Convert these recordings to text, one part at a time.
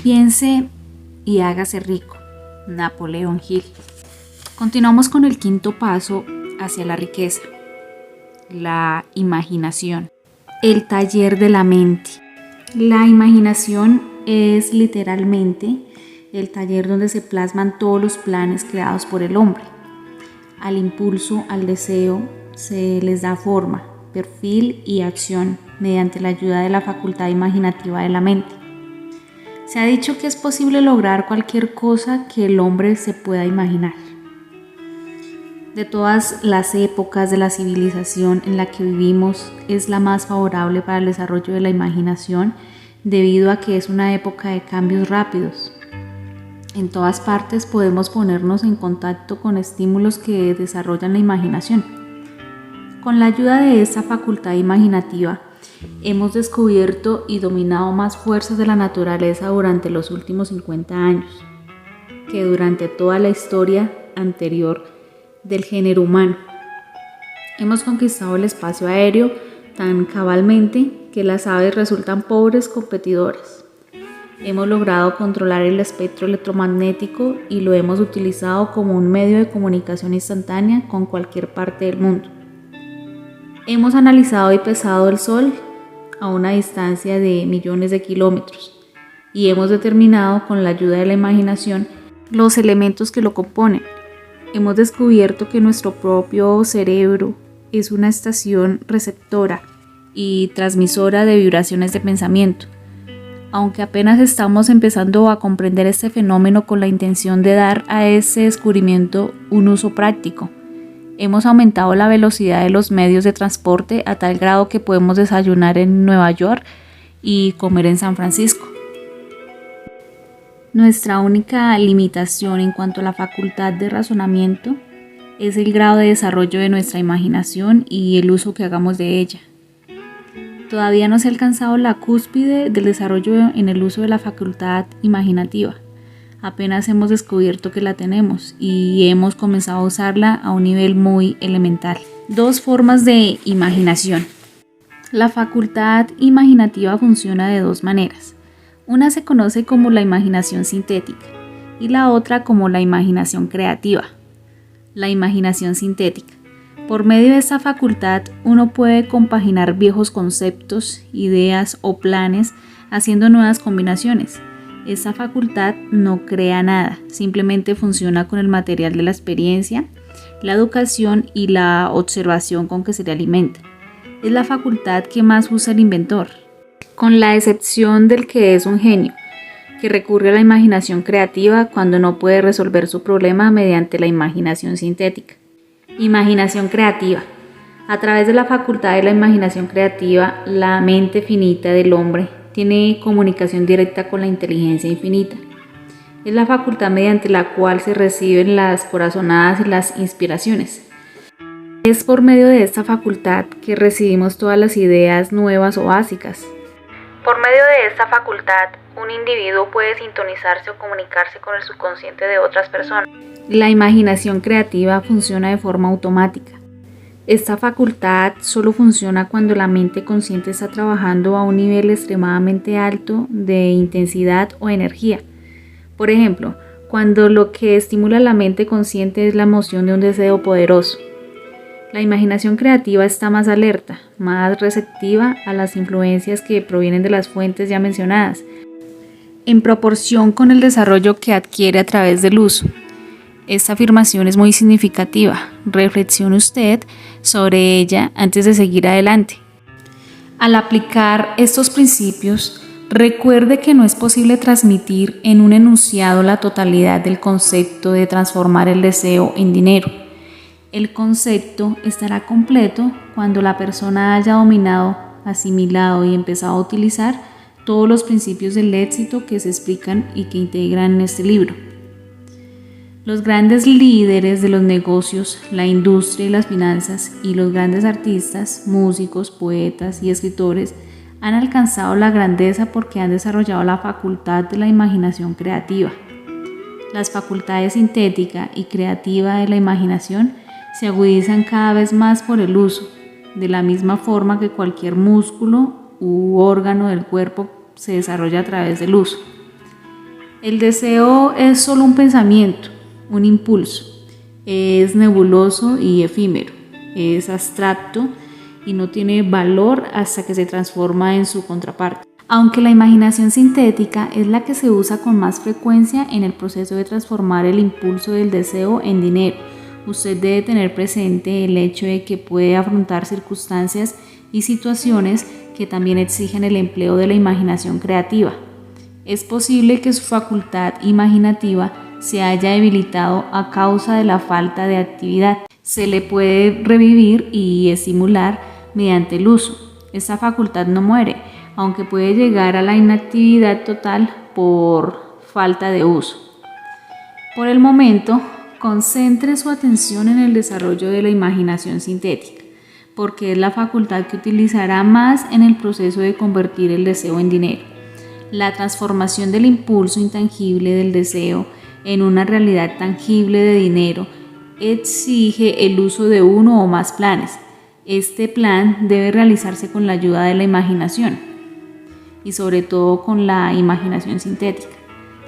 Piense y hágase rico. Napoleón Hill. Continuamos con el quinto paso hacia la riqueza, la imaginación, el taller de la mente. La imaginación es literalmente el taller donde se plasman todos los planes creados por el hombre. Al impulso, al deseo, se les da forma, perfil y acción mediante la ayuda de la facultad imaginativa de la mente. Se ha dicho que es posible lograr cualquier cosa que el hombre se pueda imaginar. De todas las épocas de la civilización en la que vivimos, es la más favorable para el desarrollo de la imaginación debido a que es una época de cambios rápidos. En todas partes podemos ponernos en contacto con estímulos que desarrollan la imaginación. Con la ayuda de esta facultad imaginativa, hemos descubierto y dominado más fuerzas de la naturaleza durante los últimos 50 años que durante toda la historia anterior del género humano. Hemos conquistado el espacio aéreo tan cabalmente que las aves resultan pobres competidoras. Hemos logrado controlar el espectro electromagnético y lo hemos utilizado como un medio de comunicación instantánea con cualquier parte del mundo. Hemos analizado y pesado el Sol a una distancia de millones de kilómetros y hemos determinado con la ayuda de la imaginación los elementos que lo componen. Hemos descubierto que nuestro propio cerebro es una estación receptora y transmisora de vibraciones de pensamiento. Aunque apenas estamos empezando a comprender este fenómeno con la intención de dar a ese descubrimiento un uso práctico, hemos aumentado la velocidad de los medios de transporte a tal grado que podemos desayunar en Nueva York y comer en San Francisco. Nuestra única limitación en cuanto a la facultad de razonamiento es el grado de desarrollo de nuestra imaginación y el uso que hagamos de ella. Todavía no se ha alcanzado la cúspide del desarrollo en el uso de la facultad imaginativa. Apenas hemos descubierto que la tenemos y hemos comenzado a usarla a un nivel muy elemental. Dos formas de imaginación. La facultad imaginativa funciona de dos maneras. Una se conoce como la imaginación sintética y la otra como la imaginación creativa. La imaginación sintética. Por medio de esta facultad uno puede compaginar viejos conceptos, ideas o planes haciendo nuevas combinaciones. Esta facultad no crea nada, simplemente funciona con el material de la experiencia, la educación y la observación con que se le alimenta. Es la facultad que más usa el inventor, con la excepción del que es un genio, que recurre a la imaginación creativa cuando no puede resolver su problema mediante la imaginación sintética. Imaginación creativa. A través de la facultad de la imaginación creativa, la mente finita del hombre tiene comunicación directa con la inteligencia infinita. Es la facultad mediante la cual se reciben las corazonadas y las inspiraciones. Es por medio de esta facultad que recibimos todas las ideas nuevas o básicas. Por medio de esta facultad, un individuo puede sintonizarse o comunicarse con el subconsciente de otras personas. La imaginación creativa funciona de forma automática. Esta facultad solo funciona cuando la mente consciente está trabajando a un nivel extremadamente alto de intensidad o energía. Por ejemplo, cuando lo que estimula la mente consciente es la emoción de un deseo poderoso. La imaginación creativa está más alerta, más receptiva a las influencias que provienen de las fuentes ya mencionadas, en proporción con el desarrollo que adquiere a través del uso. Esta afirmación es muy significativa. Reflexione usted sobre ella antes de seguir adelante. Al aplicar estos principios, recuerde que no es posible transmitir en un enunciado la totalidad del concepto de transformar el deseo en dinero. El concepto estará completo cuando la persona haya dominado, asimilado y empezado a utilizar todos los principios del éxito que se explican y que integran en este libro. Los grandes líderes de los negocios, la industria y las finanzas y los grandes artistas, músicos, poetas y escritores han alcanzado la grandeza porque han desarrollado la facultad de la imaginación creativa. Las facultades sintética y creativa de la imaginación se agudizan cada vez más por el uso, de la misma forma que cualquier músculo u órgano del cuerpo se desarrolla a través del uso. El deseo es solo un pensamiento, un impulso. Es nebuloso y efímero, es abstracto y no tiene valor hasta que se transforma en su contraparte. Aunque la imaginación sintética es la que se usa con más frecuencia en el proceso de transformar el impulso del deseo en dinero, usted debe tener presente el hecho de que puede afrontar circunstancias y situaciones que también exigen el empleo de la imaginación creativa. Es posible que su facultad imaginativa se haya debilitado a causa de la falta de actividad. Se le puede revivir y estimular mediante el uso. Esta facultad no muere, aunque puede llegar a la inactividad total por falta de uso. Por el momento, concentre su atención en el desarrollo de la imaginación sintética, porque es la facultad que utilizará más en el proceso de convertir el deseo en dinero. La transformación del impulso intangible del deseo en una realidad tangible de dinero exige el uso de uno o más planes. Este plan debe realizarse con la ayuda de la imaginación y sobre todo con la imaginación sintética.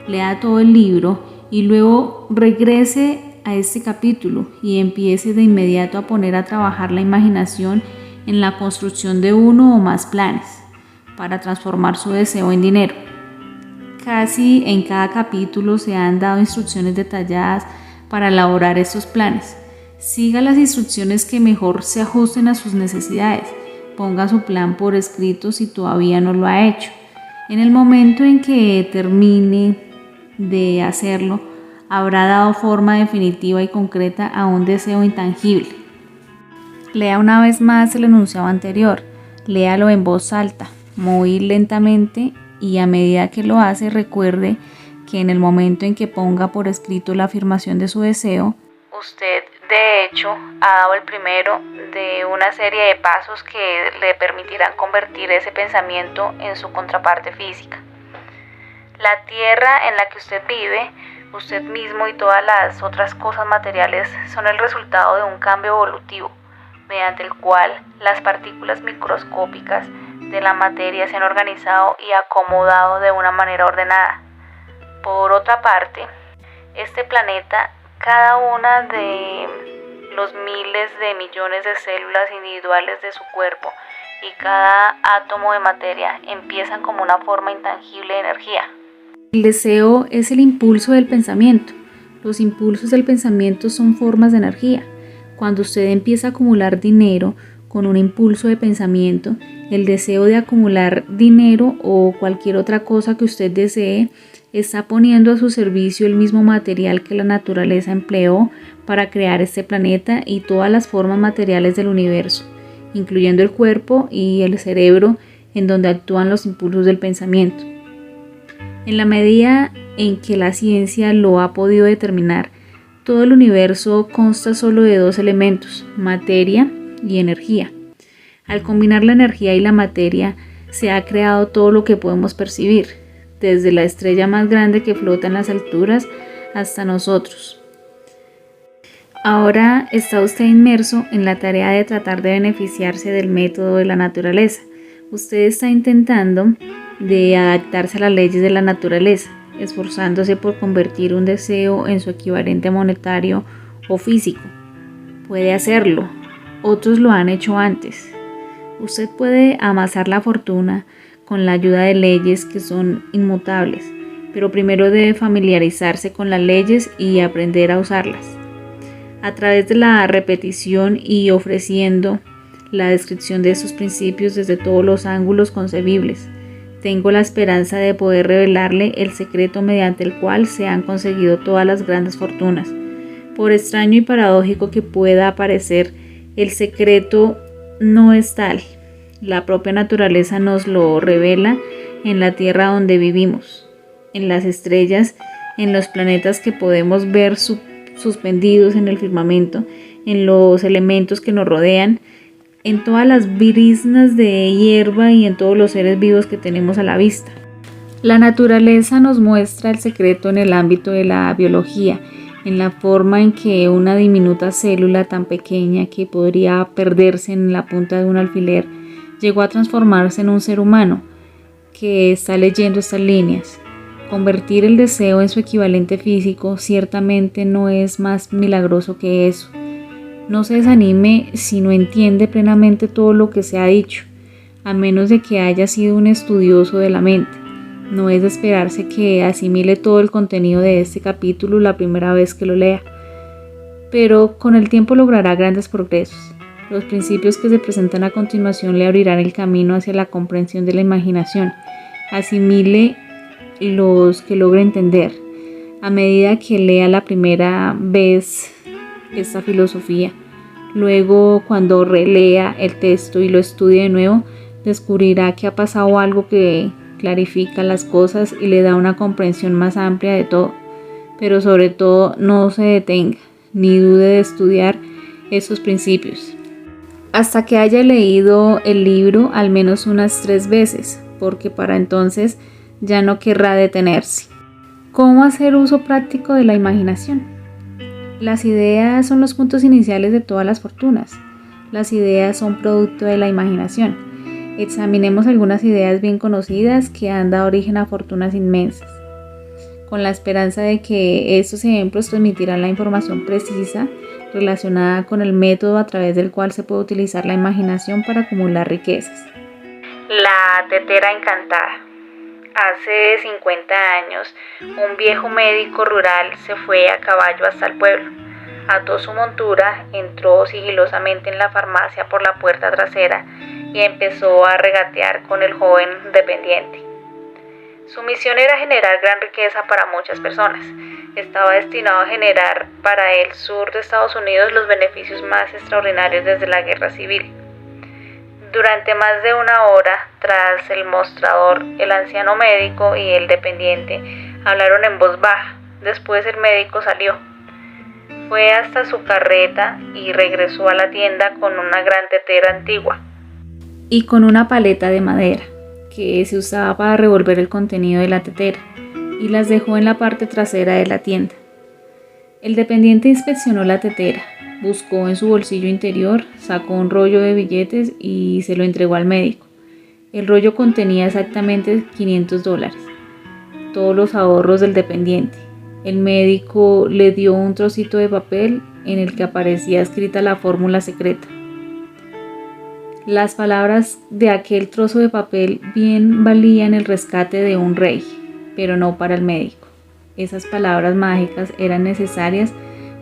Lea todo el libro y luego regrese a este capítulo y empiece de inmediato a poner a trabajar la imaginación en la construcción de uno o más planes para transformar su deseo en dinero. Casi en cada capítulo se han dado instrucciones detalladas para elaborar estos planes. Siga las instrucciones que mejor se ajusten a sus necesidades. Ponga su plan por escrito si todavía no lo ha hecho. En el momento en que termine de hacerlo, habrá dado forma definitiva y concreta a un deseo intangible. Lea una vez más el enunciado anterior. Léalo en voz alta, muy lentamente, y a medida que lo hace, recuerde que en el momento en que ponga por escrito la afirmación de su deseo, usted de hecho ha dado el primero de una serie de pasos que le permitirán convertir ese pensamiento en su contraparte física. La tierra en la que usted vive, usted mismo y todas las otras cosas materiales son el resultado de un cambio evolutivo, mediante el cual las partículas microscópicas de la materia se han organizado y acomodado de una manera ordenada. Por otra parte, este planeta, cada una de los miles de millones de células individuales de su cuerpo y cada átomo de materia empiezan como una forma intangible de energía. El deseo es el impulso del pensamiento. Los impulsos del pensamiento son formas de energía. Cuando usted empieza a acumular dinero con un impulso de pensamiento, el deseo de acumular dinero o cualquier otra cosa que usted desee está poniendo a su servicio el mismo material que la naturaleza empleó para crear este planeta y todas las formas materiales del universo, incluyendo el cuerpo y el cerebro en donde actúan los impulsos del pensamiento. En la medida en que la ciencia lo ha podido determinar, todo el universo consta solo de dos elementos, materia y energía. Al combinar la energía y la materia, se ha creado todo lo que podemos percibir, desde la estrella más grande que flota en las alturas hasta nosotros. Ahora está usted inmerso en la tarea de tratar de beneficiarse del método de la naturaleza. Usted está intentando de adaptarse a las leyes de la naturaleza, esforzándose por convertir un deseo en su equivalente monetario o físico. Puede hacerlo, otros lo han hecho antes. Usted puede amasar la fortuna con la ayuda de leyes que son inmutables, pero primero debe familiarizarse con las leyes y aprender a usarlas. A través de la repetición y ofreciendo la descripción de estos principios desde todos los ángulos concebibles, tengo la esperanza de poder revelarle el secreto mediante el cual se han conseguido todas las grandes fortunas. Por extraño y paradójico que pueda parecer, el secreto no es tal. La propia naturaleza nos lo revela en la tierra donde vivimos, en las estrellas, en los planetas que podemos ver suspendidos en el firmamento, en los elementos que nos rodean, en todas las briznas de hierba y en todos los seres vivos que tenemos a la vista. La naturaleza nos muestra el secreto en el ámbito de la biología, en la forma en que una diminuta célula tan pequeña que podría perderse en la punta de un alfiler llegó a transformarse en un ser humano que está leyendo estas líneas. Convertir el deseo en su equivalente físico ciertamente no es más milagroso que eso. No se desanime si no entiende plenamente todo lo que se ha dicho, a menos de que haya sido un estudioso de la mente. No es de esperarse que asimile todo el contenido de este capítulo la primera vez que lo lea, pero con el tiempo logrará grandes progresos. Los principios que se presentan a continuación le abrirán el camino hacia la comprensión de la imaginación. Asimile los que logre entender. A medida que lea la primera vez esta filosofía, luego cuando relea el texto y lo estudie de nuevo, descubrirá que ha pasado algo que clarifica las cosas y le da una comprensión más amplia de todo. Pero sobre todo, no se detenga ni dude de estudiar esos principios hasta que haya leído el libro al menos unas 3 veces, porque para entonces ya no querrá detenerse. ¿Cómo hacer uso práctico de la imaginación? Las ideas son los puntos iniciales de todas las fortunas. Las ideas son producto de la imaginación. Examinemos algunas ideas bien conocidas que han dado origen a fortunas inmensas, con la esperanza de que estos ejemplos transmitirán la información precisa relacionada con el método a través del cual se puede utilizar la imaginación para acumular riquezas. La tetera encantada. Hace 50 años, un viejo médico rural se fue a caballo hasta el pueblo. Ató su montura, entró sigilosamente en la farmacia por la puerta trasera y empezó a regatear con el joven dependiente. Su misión era generar gran riqueza para muchas personas. Estaba destinado a generar para el sur de Estados Unidos los beneficios más extraordinarios desde la guerra civil. Durante más de una hora, tras el mostrador, el anciano médico y el dependiente hablaron en voz baja. Después el médico salió. Fue hasta su carreta y regresó a la tienda con una gran tetera antigua y con una paleta de madera que se usaba para revolver el contenido de la tetera, y las dejó en la parte trasera de la tienda. El dependiente inspeccionó la tetera, buscó en su bolsillo interior, sacó un rollo de billetes y se lo entregó al médico. El rollo contenía exactamente $500, todos los ahorros del dependiente. El médico le dio un trocito de papel en el que aparecía escrita la fórmula secreta. Las palabras de aquel trozo de papel bien valían el rescate de un rey, pero no para el médico. Esas palabras mágicas eran necesarias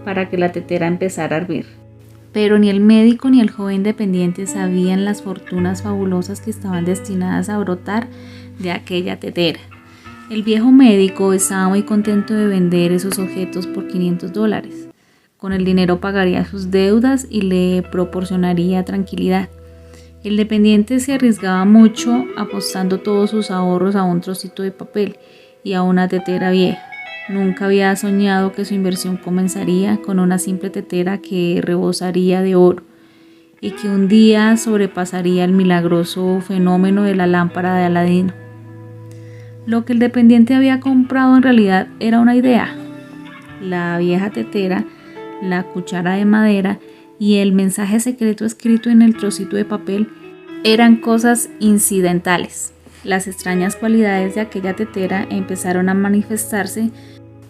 para que la tetera empezara a hervir. Pero ni el médico ni el joven dependiente sabían las fortunas fabulosas que estaban destinadas a brotar de aquella tetera. El viejo médico estaba muy contento de vender esos objetos por $500. Con el dinero pagaría sus deudas y le proporcionaría tranquilidad. El dependiente se arriesgaba mucho apostando todos sus ahorros a un trocito de papel y a una tetera vieja. Nunca había soñado que su inversión comenzaría con una simple tetera que rebosaría de oro y que un día sobrepasaría el milagroso fenómeno de la lámpara de Aladino. Lo que el dependiente había comprado en realidad era una idea. La vieja tetera, la cuchara de madera y el mensaje secreto escrito en el trocito de papel eran cosas incidentales. Las extrañas cualidades de aquella tetera empezaron a manifestarse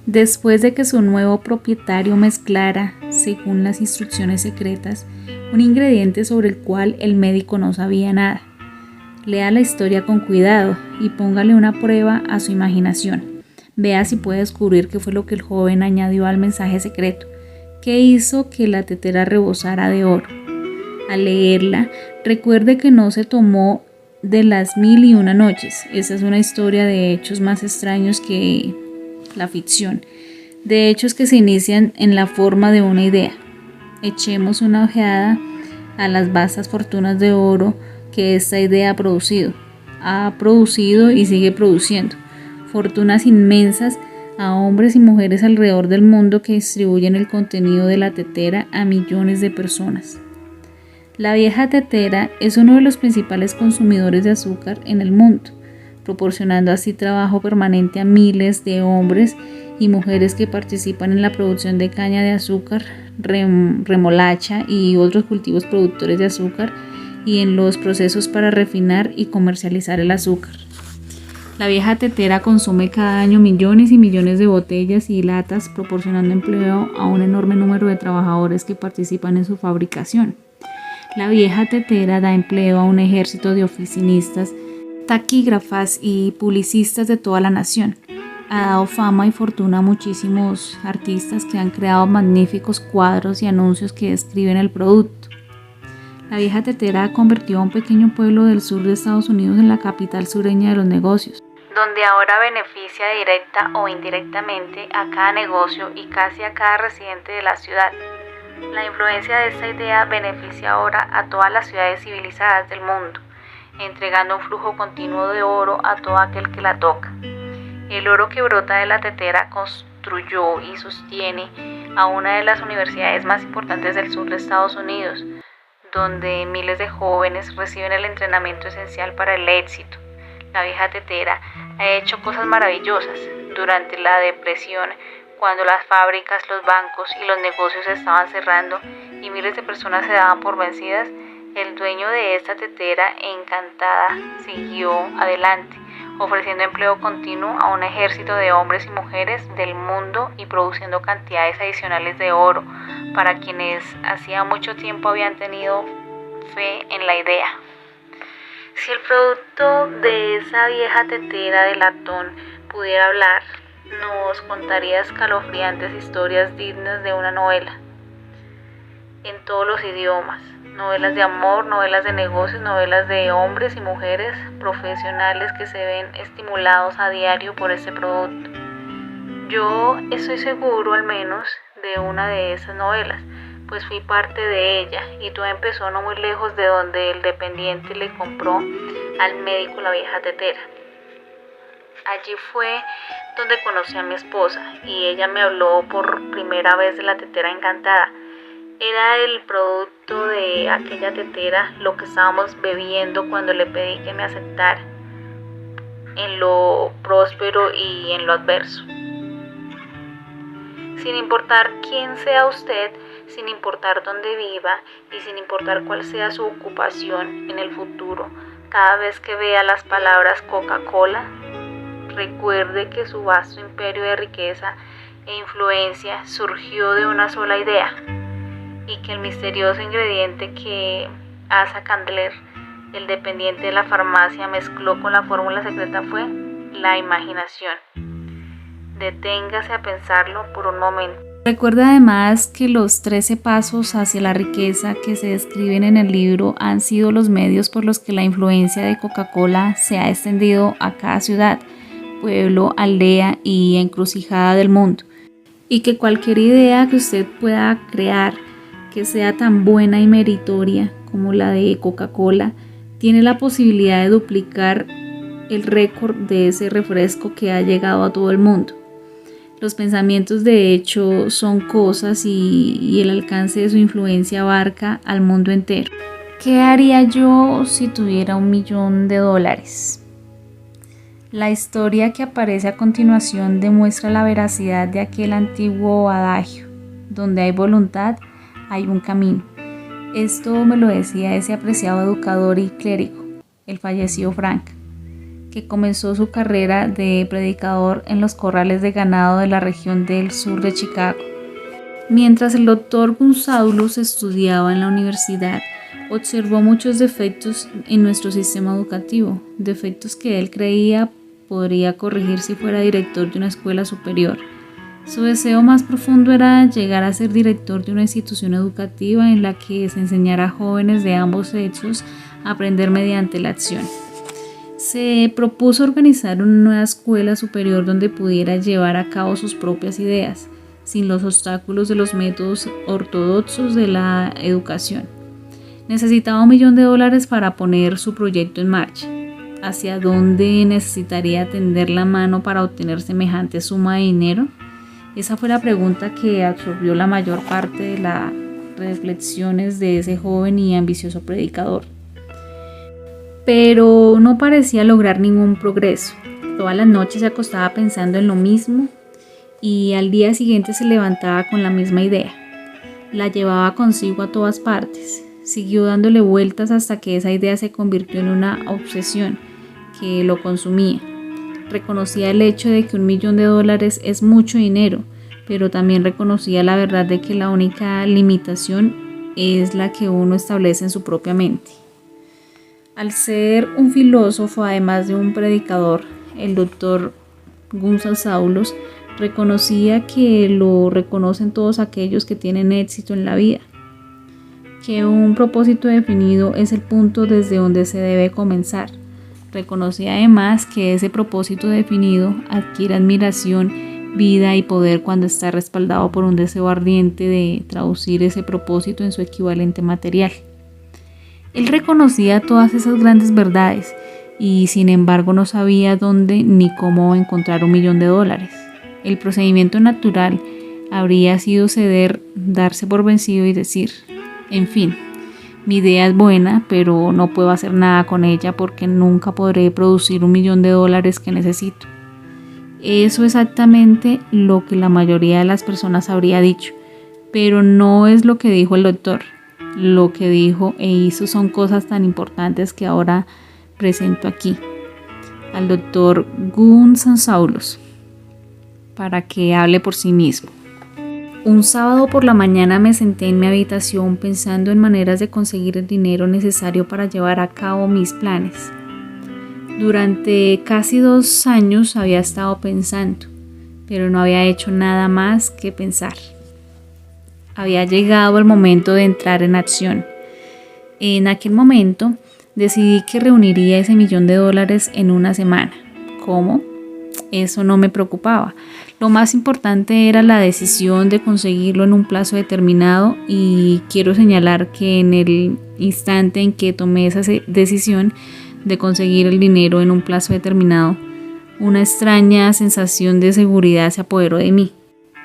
después de que su nuevo propietario mezclara, según las instrucciones secretas, un ingrediente sobre el cual el médico no sabía nada. Lea la historia con cuidado y póngale una prueba a su imaginación. Vea si puede descubrir qué fue lo que el joven añadió al mensaje secreto, qué hizo que la tetera rebosara de oro. Al leerla, recuerde que no se tomó de las 1001 noches. Esa es una historia de hechos más extraños que la ficción, de hechos que se inician en la forma de una idea. Echemos una ojeada a las vastas fortunas de oro que esta idea ha producido y sigue produciendo. Fortunas inmensas a hombres y mujeres alrededor del mundo que distribuyen el contenido de la tetera a millones de personas. La vieja tetera es uno de los principales consumidores de azúcar en el mundo, proporcionando así trabajo permanente a miles de hombres y mujeres que participan en la producción de caña de azúcar, remolacha y otros cultivos productores de azúcar, y en los procesos para refinar y comercializar el azúcar. La vieja tetera consume cada año millones y millones de botellas y latas, proporcionando empleo a un enorme número de trabajadores que participan en su fabricación. La vieja tetera da empleo a un ejército de oficinistas, taquígrafas y publicistas de toda la nación. Ha dado fama y fortuna a muchísimos artistas que han creado magníficos cuadros y anuncios que describen el producto. La vieja tetera ha convertido a un pequeño pueblo del sur de Estados Unidos en la capital sureña de los negocios, donde ahora beneficia directa o indirectamente a cada negocio y casi a cada residente de la ciudad. La influencia de esta idea beneficia ahora a todas las ciudades civilizadas del mundo, entregando un flujo continuo de oro a todo aquel que la toca. El oro que brota de la tetera construyó y sostiene a una de las universidades más importantes del sur de Estados Unidos, donde miles de jóvenes reciben el entrenamiento esencial para el éxito. La vieja tetera ha hecho cosas maravillosas. Durante la depresión, cuando las fábricas, los bancos y los negocios estaban cerrando y miles de personas se daban por vencidas, el dueño de esta tetera encantada siguió adelante, ofreciendo empleo continuo a un ejército de hombres y mujeres del mundo y produciendo cantidades adicionales de oro para quienes hacía mucho tiempo habían tenido fe en la idea. Si el producto de esa vieja tetera de latón pudiera hablar, nos contaría escalofriantes historias dignas de una novela, en todos los idiomas, novelas de amor, novelas de negocios, novelas de hombres y mujeres profesionales que se ven estimulados a diario por este producto. Yo estoy seguro al menos de una de esas novelas, pues fui parte de ella y todo empezó no muy lejos de donde el dependiente le compró al médico la vieja tetera. Allí fue donde conocí a mi esposa y ella me habló por primera vez de la tetera encantada. Era el producto de aquella tetera lo que estábamos bebiendo cuando le pedí que me aceptara, en lo próspero y en lo adverso. Sin importar quién sea usted, sin importar dónde viva y sin importar cuál sea su ocupación en el futuro, cada vez que vea las palabras Coca-Cola, recuerde que su vasto imperio de riqueza e influencia surgió de una sola idea y que el misterioso ingrediente que Asa Candler, el dependiente de la farmacia, mezcló con la fórmula secreta fue la imaginación. Deténgase a pensarlo por un momento. Recuerda además que los 13 pasos hacia la riqueza que se describen en el libro han sido los medios por los que la influencia de Coca-Cola se ha extendido a cada ciudad, pueblo, aldea y encrucijada del mundo, y que cualquier idea que usted pueda crear que sea tan buena y meritoria como la de Coca-Cola tiene la posibilidad de duplicar el récord de ese refresco que ha llegado a todo el mundo. Los pensamientos de hecho son cosas y el alcance de su influencia abarca al mundo entero. ¿Qué haría yo si tuviera $1 millón? La historia que aparece a continuación demuestra la veracidad de aquel antiguo adagio: donde hay voluntad, hay un camino. Esto me lo decía ese apreciado educador y clérigo, el fallecido Frank, que comenzó su carrera de predicador en los corrales de ganado de la región del sur de Chicago. Mientras el doctor Gunsaulus estudiaba en la universidad, observó muchos defectos en nuestro sistema educativo, defectos que él creía podría corregir si fuera director de una escuela superior. Su deseo más profundo era llegar a ser director de una institución educativa en la que se enseñara a jóvenes de ambos sexos a aprender mediante la acción. Se propuso organizar una nueva escuela superior donde pudiera llevar a cabo sus propias ideas, sin los obstáculos de los métodos ortodoxos de la educación. Necesitaba $1 millón para poner su proyecto en marcha. ¿Hacia dónde necesitaría tender la mano para obtener semejante suma de dinero? Esa fue la pregunta que absorbió la mayor parte de las reflexiones de ese joven y ambicioso predicador. Pero no parecía lograr ningún progreso. Todas las noches se acostaba pensando en lo mismo y al día siguiente se levantaba con la misma idea. La llevaba consigo a todas partes. Siguió dándole vueltas hasta que esa idea se convirtió en una obsesión que lo consumía. Reconocía el hecho de que $1.000.000 es mucho dinero, pero también reconocía la verdad de que la única limitación es la que uno establece en su propia mente. Al ser un filósofo, además de un predicador, el doctor Gunther Saulos reconocía que lo reconocen todos aquellos que tienen éxito en la vida, que un propósito definido es el punto desde donde se debe comenzar. Reconocía además que ese propósito definido adquiere admiración, vida y poder cuando está respaldado por un deseo ardiente de traducir ese propósito en su equivalente material. Él reconocía todas esas grandes verdades y sin embargo no sabía dónde ni cómo encontrar $1.000.000. El procedimiento natural habría sido ceder, darse por vencido y decir, en fin, mi idea es buena, pero no puedo hacer nada con ella porque nunca podré producir $1.000.000 que necesito. Eso es exactamente lo que la mayoría de las personas habría dicho, pero no es lo que dijo el doctor. Lo que dijo e hizo son cosas tan importantes que ahora presento aquí al doctor Gunther Saulos para que hable por sí mismo. Un sábado por la mañana me senté en mi habitación pensando en maneras de conseguir el dinero necesario para llevar a cabo mis planes. Durante casi 2 años había estado pensando, pero no había hecho nada más que pensar. Había llegado el momento de entrar en acción. En aquel momento decidí que reuniría ese $1.000.000 en una semana. ¿Cómo? Eso no me preocupaba. Lo más importante era la decisión de conseguirlo en un plazo determinado y quiero señalar que en el instante en que tomé esa decisión de conseguir el dinero en un plazo determinado, una extraña sensación de seguridad se apoderó de mí,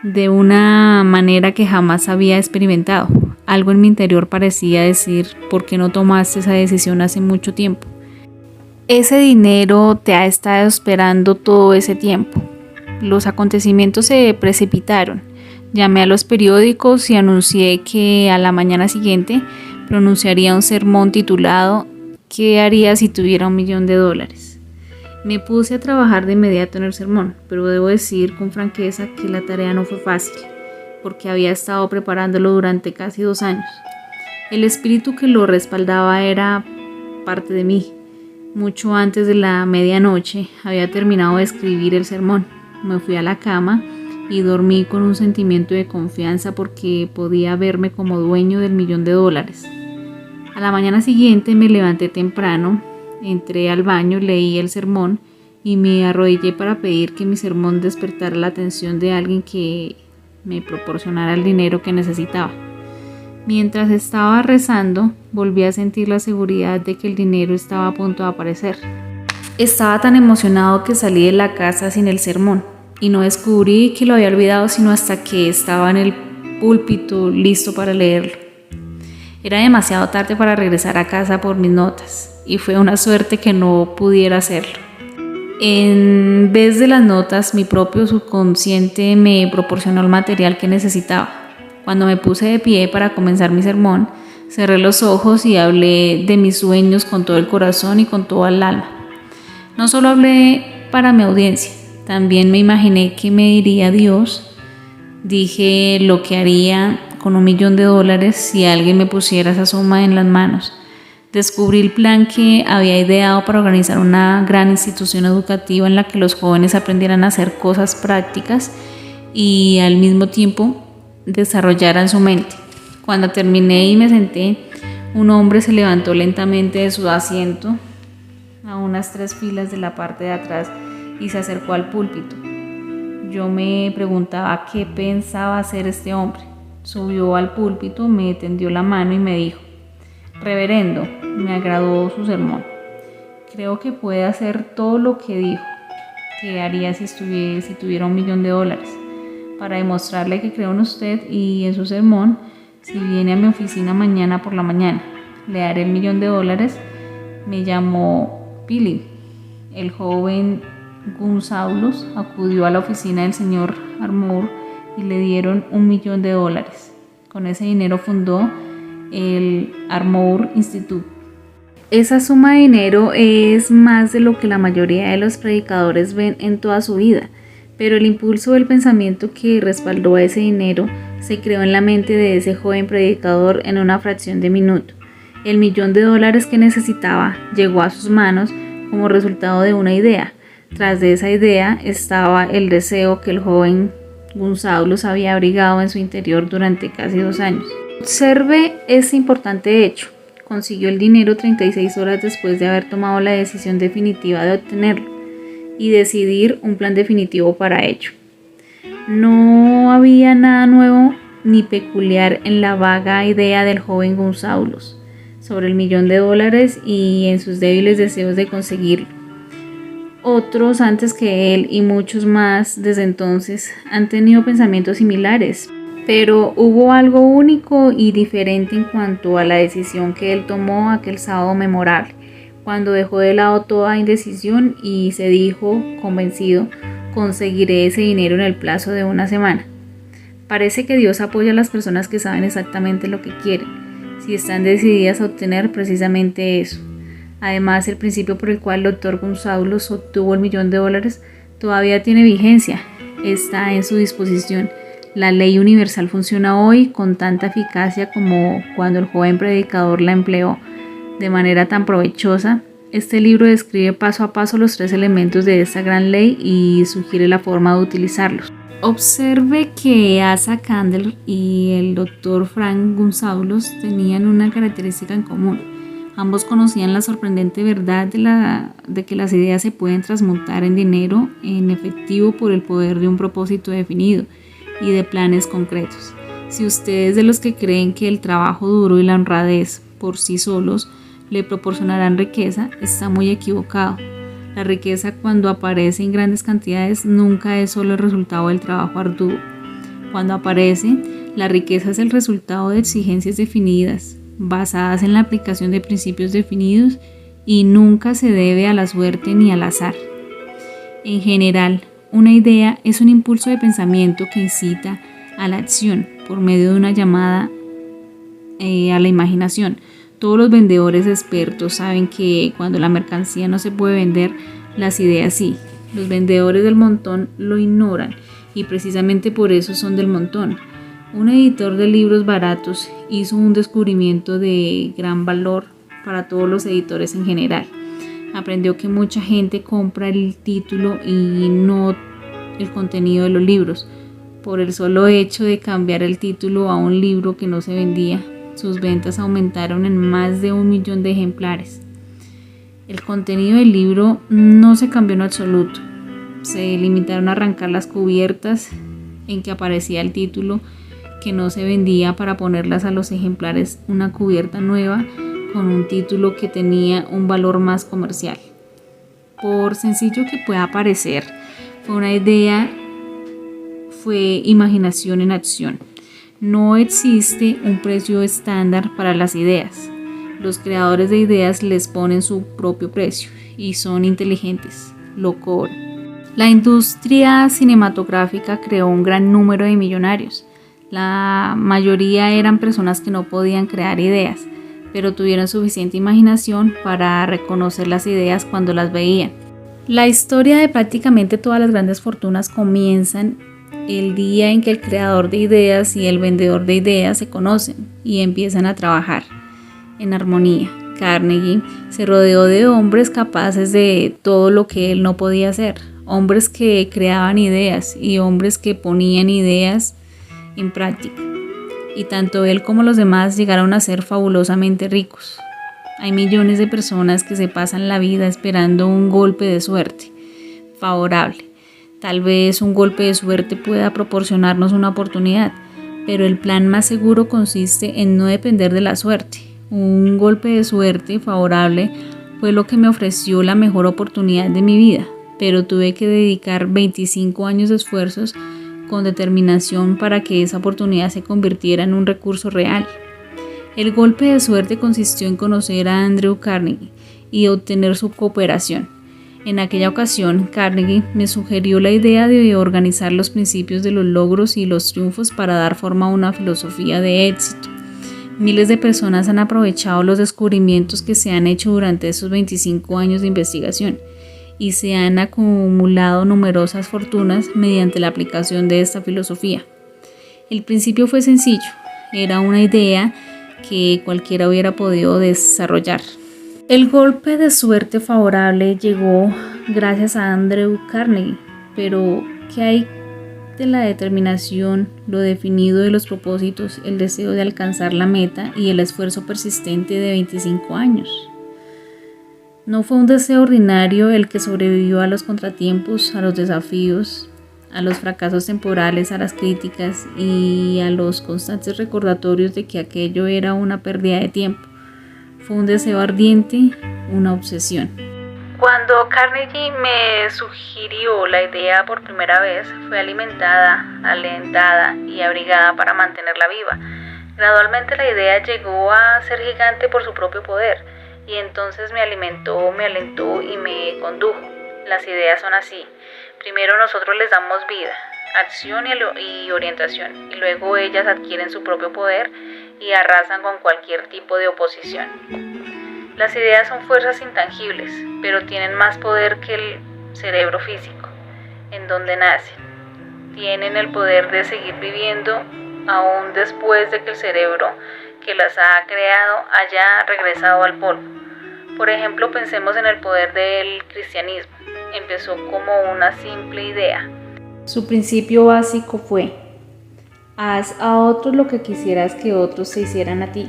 de una manera que jamás había experimentado. Algo en mi interior parecía decir, ¿por qué no tomaste esa decisión hace mucho tiempo? Ese dinero te ha estado esperando todo ese tiempo. Los acontecimientos se precipitaron. Llamé a los periódicos y anuncié que a la mañana siguiente pronunciaría un sermón titulado ¿Qué haría si tuviera $1.000.000? Me puse a trabajar de inmediato en el sermón, pero debo decir con franqueza que la tarea no fue fácil, porque había estado preparándolo durante casi 2 años. El espíritu que lo respaldaba era parte de mí. Mucho antes de la medianoche había terminado de escribir el sermón. Me fui a la cama y dormí con un sentimiento de confianza porque podía verme como dueño del $1.000.000. A la mañana siguiente me levanté temprano, entré al baño, leí el sermón y me arrodillé para pedir que mi sermón despertara la atención de alguien que me proporcionara el dinero que necesitaba. Mientras estaba rezando, volví a sentir la seguridad de que el dinero estaba a punto de aparecer. Estaba tan emocionado que salí de la casa sin el sermón y no descubrí que lo había olvidado sino hasta que estaba en el púlpito listo para leerlo. Era demasiado tarde para regresar a casa por mis notas y fue una suerte que no pudiera hacerlo. En vez de las notas, mi propio subconsciente me proporcionó el material que necesitaba. Cuando me puse de pie para comenzar mi sermón, cerré los ojos y hablé de mis sueños con todo el corazón y con toda el alma. No solo hablé para mi audiencia, también me imaginé qué me diría Dios. Dije lo que haría con $1.000.000 si alguien me pusiera esa suma en las manos. Descubrí el plan que había ideado para organizar una gran institución educativa en la que los jóvenes aprendieran a hacer cosas prácticas y al mismo tiempo desarrollaran su mente. Cuando terminé y me senté, un hombre se levantó lentamente de su asiento a unas 3 filas de la parte de atrás y se acercó al púlpito. Yo me preguntaba qué pensaba hacer este hombre. Subió al púlpito, me tendió la mano y me dijo: Reverendo, me agradó su sermón. Creo que puede hacer todo lo que dijo que haría si tuviera $1.000.000. Para demostrarle que creo en usted y en su sermón, si viene a mi oficina mañana por la mañana, le daré $1.000.000. Me llamó Billy. El joven Gunther Saulos acudió a la oficina del señor Armour y le dieron $1.000.000. Con ese dinero fundó el Armour Institute. Esa suma de dinero es más de lo que la mayoría de los predicadores ven en toda su vida, pero el impulso del pensamiento que respaldó a ese dinero se creó en la mente de ese joven predicador en una fracción de minuto. El $1.000.000 que necesitaba llegó a sus manos como resultado de una idea. Tras de esa idea estaba el deseo que el joven Gunsaulus había abrigado en su interior durante casi 2 años. Observe ese importante hecho. Consiguió el dinero 36 horas después de haber tomado la decisión definitiva de obtenerlo y decidir un plan definitivo para ello. No había nada nuevo ni peculiar en la vaga idea del joven Gunsaulus sobre el $1.000.000 y en sus débiles deseos de conseguirlo. Otros antes que él y muchos más desde entonces han tenido pensamientos similares, pero hubo algo único y diferente en cuanto a la decisión que él tomó aquel sábado memorable, cuando dejó de lado toda indecisión y se dijo, convencido, conseguiré ese dinero en el plazo de 1 semana. Parece que Dios apoya a las personas que saben exactamente lo que quieren, si están decididas a obtener precisamente eso. Además, el principio por el cual el Dr. Gunsaulus obtuvo el $1.000.000 todavía tiene vigencia, está en su disposición. La ley universal funciona hoy con tanta eficacia como cuando el joven predicador la empleó de manera tan provechosa. Este libro describe paso a paso los 3 elementos de esta gran ley y sugiere la forma de utilizarlos. Observe que Asa Candler y el Dr. Frank Gunsaulus tenían una característica en común. Ambos conocían la sorprendente verdad de que las ideas se pueden transmutar en dinero, en efectivo, por el poder de un propósito definido y de planes concretos. Si usted es de los que creen que el trabajo duro y la honradez por sí solos le proporcionarán riqueza, está muy equivocado. La riqueza, cuando aparece en grandes cantidades, nunca es solo el resultado del trabajo arduo. Cuando aparece, la riqueza es el resultado de exigencias definidas, basadas en la aplicación de principios definidos, y nunca se debe a la suerte ni al azar. En general, una idea es un impulso de pensamiento que incita a la acción por medio de una llamada a la imaginación. Todos los vendedores expertos saben que cuando la mercancía no se puede vender, las ideas sí. Los vendedores del montón lo ignoran y precisamente por eso son del montón. Un editor de libros baratos hizo un descubrimiento de gran valor para todos los editores en general. Aprendió que mucha gente compra el título y no el contenido de los libros. Por el solo hecho de cambiar el título a un libro que no se vendía, sus ventas aumentaron en más de 1 millón de ejemplares. El contenido del libro no se cambió en absoluto. Se limitaron a arrancar las cubiertas en que aparecía el título que no se vendía para ponerlas a los ejemplares una cubierta nueva con un título que tenía un valor más comercial. Por sencillo que pueda parecer, fue imaginación en acción. No existe un precio estándar para las ideas. Los creadores de ideas les ponen su propio precio y son inteligentes, lo cobran. La industria cinematográfica creó un gran número de millonarios. La mayoría eran personas que no podían crear ideas, pero tuvieron suficiente imaginación para reconocer las ideas cuando las veían. La historia de prácticamente todas las grandes fortunas comienzan el día en que el creador de ideas y el vendedor de ideas se conocen y empiezan a trabajar en armonía. Carnegie se rodeó de hombres capaces de todo lo que él no podía hacer, hombres que creaban ideas y hombres que ponían ideas en práctica. Y tanto él como los demás llegaron a ser fabulosamente ricos. Hay millones de personas que se pasan la vida esperando un golpe de suerte favorable. Tal vez un golpe de suerte pueda proporcionarnos una oportunidad, pero el plan más seguro consiste en no depender de la suerte. Un golpe de suerte favorable fue lo que me ofreció la mejor oportunidad de mi vida, pero tuve que dedicar 25 años de esfuerzos con determinación para que esa oportunidad se convirtiera en un recurso real. El golpe de suerte consistió en conocer a Andrew Carnegie y obtener su cooperación. En aquella ocasión, Carnegie me sugirió la idea de organizar los principios de los logros y los triunfos para dar forma a una filosofía de éxito. Miles de personas han aprovechado los descubrimientos que se han hecho durante estos 25 años de investigación y se han acumulado numerosas fortunas mediante la aplicación de esta filosofía. El principio fue sencillo, era una idea que cualquiera hubiera podido desarrollar. El golpe de suerte favorable llegó gracias a Andrew Carnegie, pero ¿qué hay de la determinación, lo definido de los propósitos, el deseo de alcanzar la meta y el esfuerzo persistente de 25 años? No fue un deseo ordinario el que sobrevivió a los contratiempos, a los desafíos, a los fracasos temporales, a las críticas y a los constantes recordatorios de que aquello era una pérdida de tiempo. Fue un deseo ardiente, una obsesión. Cuando Carnegie me sugirió la idea por primera vez, fue alimentada, alentada y abrigada para mantenerla viva. Gradualmente la idea llegó a ser gigante por su propio poder, y entonces me alimentó, me alentó y me condujo. Las ideas son así. Primero nosotros les damos vida, acción y orientación, y luego ellas adquieren su propio poder y arrasan con cualquier tipo de oposición. Las ideas son fuerzas intangibles, pero tienen más poder que el cerebro físico, en donde nacen. Tienen el poder de seguir viviendo aún después de que el cerebro que las ha creado haya regresado al polvo. Por ejemplo, pensemos en el poder del cristianismo. Empezó como una simple idea. Su principio básico fue: haz a otros lo que quisieras que otros se hicieran a ti.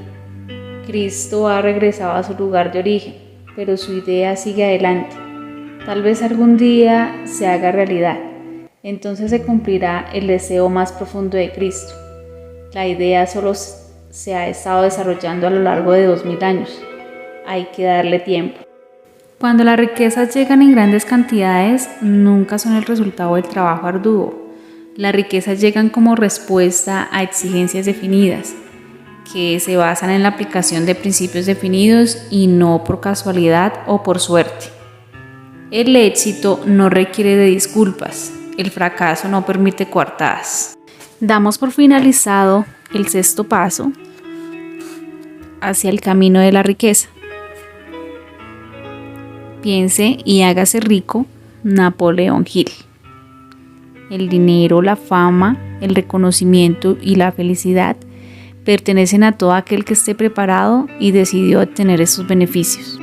Cristo ha regresado a su lugar de origen, pero su idea sigue adelante. Tal vez algún día se haga realidad. Entonces se cumplirá el deseo más profundo de Cristo. La idea solo se ha estado desarrollando a lo largo de 2000 años. Hay que darle tiempo. Cuando las riquezas llegan en grandes cantidades, nunca son el resultado del trabajo arduo. Las riquezas llegan como respuesta a exigencias definidas, que se basan en la aplicación de principios definidos y no por casualidad o por suerte. El éxito no requiere de disculpas, el fracaso no permite coartadas. Damos por finalizado el 6º paso hacia el camino de la riqueza. Piense y hágase rico, Napoleón Hill. El dinero, la fama, el reconocimiento y la felicidad pertenecen a todo aquel que esté preparado y decidió obtener esos beneficios.